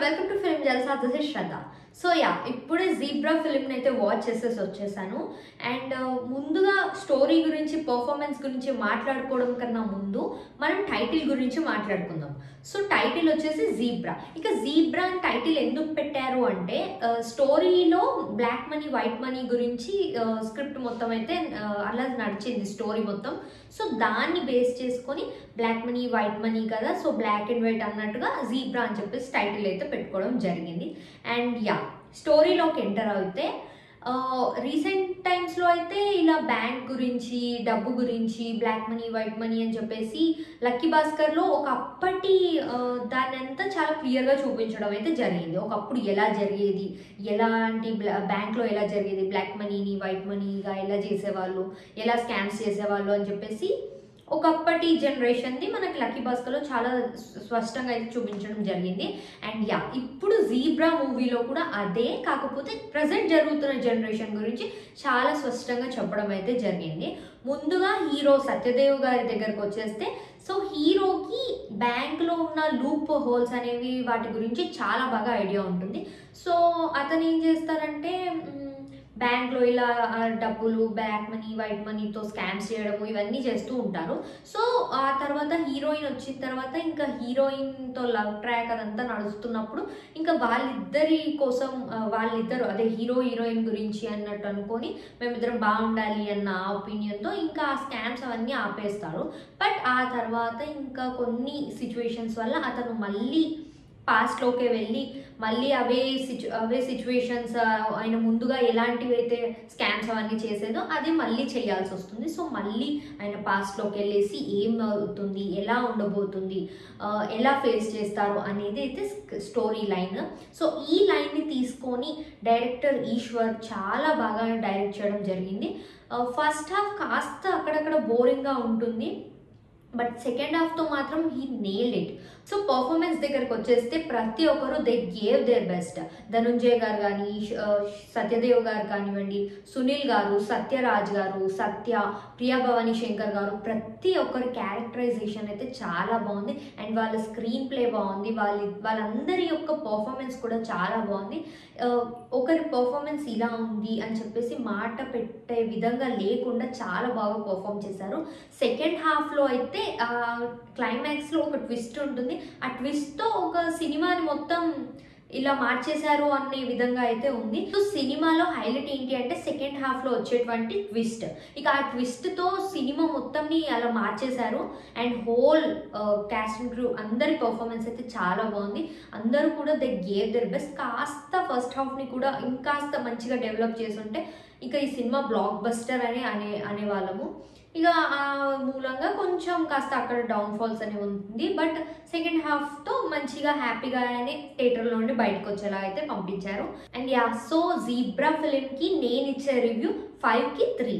Welcome to film Jalsa. This is Shraddha. So ఇప్పుడే zebra ఫిల్మ్ని అయితే watch చేసేసి వచ్చేసాను. అండ్ ముందుగా స్టోరీ గురించి, పర్ఫార్మెన్స్ గురించి మాట్లాడుకోవడం కన్నా ముందు మనం టైటిల్ గురించి మాట్లాడుకుందాం. సో టైటిల్ వచ్చేసి జీబ్రా. ఇక జీబ్రా అని టైటిల్ ఎందుకు పెట్టారు అంటే స్టోరీలో బ్లాక్ మనీ, వైట్ మనీ గురించి స్క్రిప్ట్ మొత్తం అయితే అలా నడిచింది స్టోరీ మొత్తం. సో దాన్ని బేస్ చేసుకొని బ్లాక్ మనీ, వైట్ మనీ కదా, సో బ్లాక్ అండ్ వైట్ అన్నట్టుగా జీబ్రా అని చెప్పేసి టైటిల్ అయితే పెట్టుకోవడం జరిగింది. అండ్ స్టోరీలోకి ఎంటర్ అయితే రీసెంట్ టైమ్స్లో అయితే ఇలా బ్యాంక్ గురించి, డబ్బు గురించి, బ్లాక్ మనీ, వైట్ మనీ అని చెప్పేసి లక్కీ భాస్కర్లో ఒకప్పటి దాన్ని అంతా చాలా క్లియర్గా చూపించడం అయితే జరిగింది. ఒకప్పుడు ఎలా జరిగేది, ఎలాంటి బ్యాంక్లో ఎలా జరిగేది, బ్లాక్ మనీని వైట్ మనీగా ఎలా చేసేవాళ్ళు, ఎలా స్కామ్స్ చేసేవాళ్ళు అని చెప్పేసి ఒకప్పటి జనరేషన్ది మనకి లక్కీ భాస్కర్లో చాలా స్పష్టంగా అయితే చూపించడం జరిగింది. అండ్ ఇప్పుడు జీబ్రా మూవీలో కూడా అదే, కాకపోతే ప్రజెంట్ జరుగుతున్న జనరేషన్ గురించి చాలా స్పష్టంగా చెప్పడం అయితే జరిగింది. ముందుగా హీరో సత్యదేవ్ గారి దగ్గరకు వచ్చేస్తే, సో హీరోకి బ్యాంక్లో ఉన్న లూప్ హోల్స్ అనేవి వాటి గురించి చాలా బాగా ఐడియా ఉంటుంది. సో అతను ఏం చేస్తారంటే బ్యాంక్లో ఇలా డబ్బులు, బ్లాక్ మనీ, వైట్ మనీతో స్కామ్స్ చేయడము ఇవన్నీ చేస్తూ ఉంటారు. సో ఆ తర్వాత హీరోయిన్ వచ్చిన తర్వాత ఇంకా హీరోయిన్తో లవ్ ట్రాక్ అదంతా నడుస్తున్నప్పుడు ఇంకా వాళ్ళిద్దరి కోసం, వాళ్ళిద్దరు అదే హీరో హీరోయిన్ గురించి అన్నట్టు అనుకొని మేమిద్దరం బాగుండాలి అన్న ఒపీనియన్తో ఇంకా ఆ స్కామ్స్ అవన్నీ ఆపేస్తారు. బట్ ఆ తర్వాత ఇంకా కొన్ని సిచ్యువేషన్స్ వల్ల అతను మళ్ళీ పాస్ట్లోకి వెళ్ళి మళ్ళీ అవే సిచ్యువేషన్స్ ఆయన ముందుగా ఎలాంటివి అయితే స్కామ్స్ అవన్నీ చేసేదో అది మళ్ళీ చేయాల్సి వస్తుంది. సో మళ్ళీ ఆయన పాస్ట్లోకి వెళ్ళేసి ఏం అవుతుంది, ఎలా ఉండబోతుంది, ఎలా ఫేస్ చేస్తారు అనేది అయితే స్టోరీ లైన్. సో ఈ లైన్ని తీసుకొని డైరెక్టర్ ఈశ్వర్ చాలా బాగా డైరెక్ట్ చేయడం జరిగింది. ఫస్ట్ హాఫ్ కాస్త అక్కడక్కడ బోరింగ్గా ఉంటుంది, బట్ సెకండ్ హాఫ్తో మాత్రం he nailed it. So performance దగ్గరకు వచ్చేస్తే ప్రతి ఒక్కరు they gave their best. Dhananjay గారు కానీ, సత్యదేవ్ గారు కానివ్వండి, సునీల్ గారు, సత్యరాజ్ గారు, సత్య, ప్రియా భవానీ శంకర్ గారు, ప్రతి ఒక్కరి క్యారెక్టరైజేషన్ అయితే చాలా బాగుంది. అండ్ వాళ్ళ స్క్రీన్ ప్లే బాగుంది, వాళ్ళందరి యొక్క పర్ఫార్మెన్స్ కూడా చాలా బాగుంది. ఒకరి పర్ఫార్మెన్స్ ఇలా ఉంది అని చెప్పేసి మాట పెట్టే విధంగా లేకుండా చాలా బాగా పర్ఫామ్ చేశారు. సెకండ్ హాఫ్లో అయితే క్లైమాక్స్లో ఒక ట్విస్ట్ ఉంటుంది. ఆ ట్విస్ట్తో ఒక సినిమాని మొత్తం ఇలా మార్చేశారు అనే విధంగా అయితే ఉంది. సో సినిమాలో హైలైట్ ఏంటి అంటే సెకండ్ హాఫ్లో వచ్చేటువంటి ట్విస్ట్. ఇక ఆ ట్విస్ట్తో సినిమా మొత్తంని అలా మార్చేశారు. And whole caste and crew అందరి పర్ఫార్మెన్స్ అయితే చాలా బాగుంది. అందరూ కూడా దే గేవ్ దర్ బెస్ట్. కాస్త ఫస్ట్ హాఫ్ని కూడా ఇంకాస్త మంచిగా డెవలప్ చేసుంటే ఇక ఈ సినిమా బ్లాక్ బస్టర్ అనేవాళ్ళము. ఇక ఆ మూలంగా కొంచెం కాస్త అక్కడ డౌన్ఫాల్స్ అనేవి ఉంది. బట్ సెకండ్ హాఫ్తో మంచిగా హ్యాపీగానే థియేటర్లో నుండి బయటకు వచ్చేలా అయితే పంపించారు. అండ్ సో జీబ్రా ఫిలింకి నేను ఇచ్చే రివ్యూ 5కి 3.